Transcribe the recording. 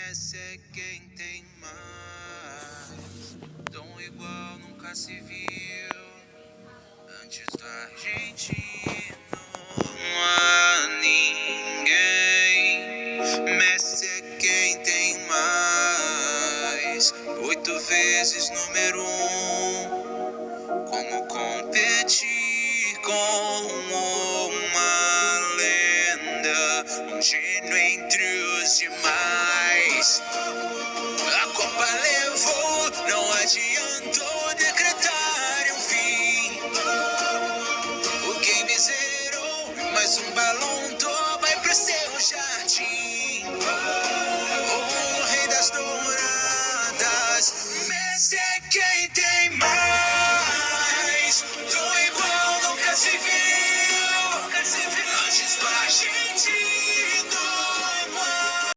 Messi é quem tem mais. Tão igual nunca se viu. Antes do argentino não há ninguém. Messi é quem tem mais. 8 vezes número 1. Como competir com uma lenda, um gênio entre os demais.